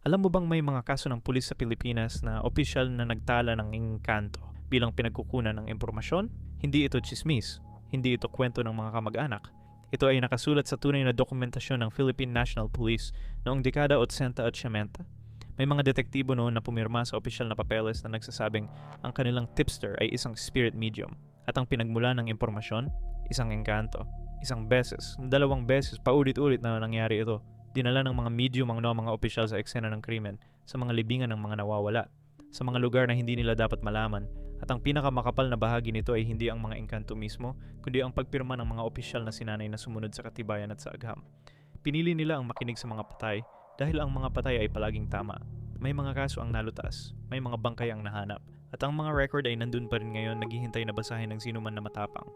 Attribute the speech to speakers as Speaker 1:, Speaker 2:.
Speaker 1: Alam mo bang may mga kaso ng pulis sa Pilipinas na opisyal na nagtala ng engkanto bilang pinagkukunan ng impormasyon? Hindi ito tsismis. Hindi ito kwento ng mga kamag-anak. Ito ay nakasulat sa tunay na dokumentasyon ng Philippine National Police noong dekada 80 at 90. May mga detektibo noon na pumirma sa opisyal na papeles na nagsasabing ang kanilang tipster ay isang spirit medium at ang pinagmula ng impormasyon, isang engkanto. Isang beses, dalawang beses, paulit-ulit na nangyari ito. Dinala ng mga medium ang mga opisyal sa eksena ng krimen, sa mga libingan ng mga nawawala, sa mga lugar na hindi nila dapat malaman, at ang pinakamakapal na bahagi nito ay hindi ang mga engkanto mismo, kundi ang pagpirma ng mga opisyal na sinanay na sumunod sa katibayan at sa agham. Pinili nila ang makinig sa mga patay dahil ang mga patay ay palaging tama. May mga kaso ang nalutas, may mga bangkay ang nahanap, at ang mga record ay nandun pa rin ngayon naghihintay na basahin ng sino man na matapang.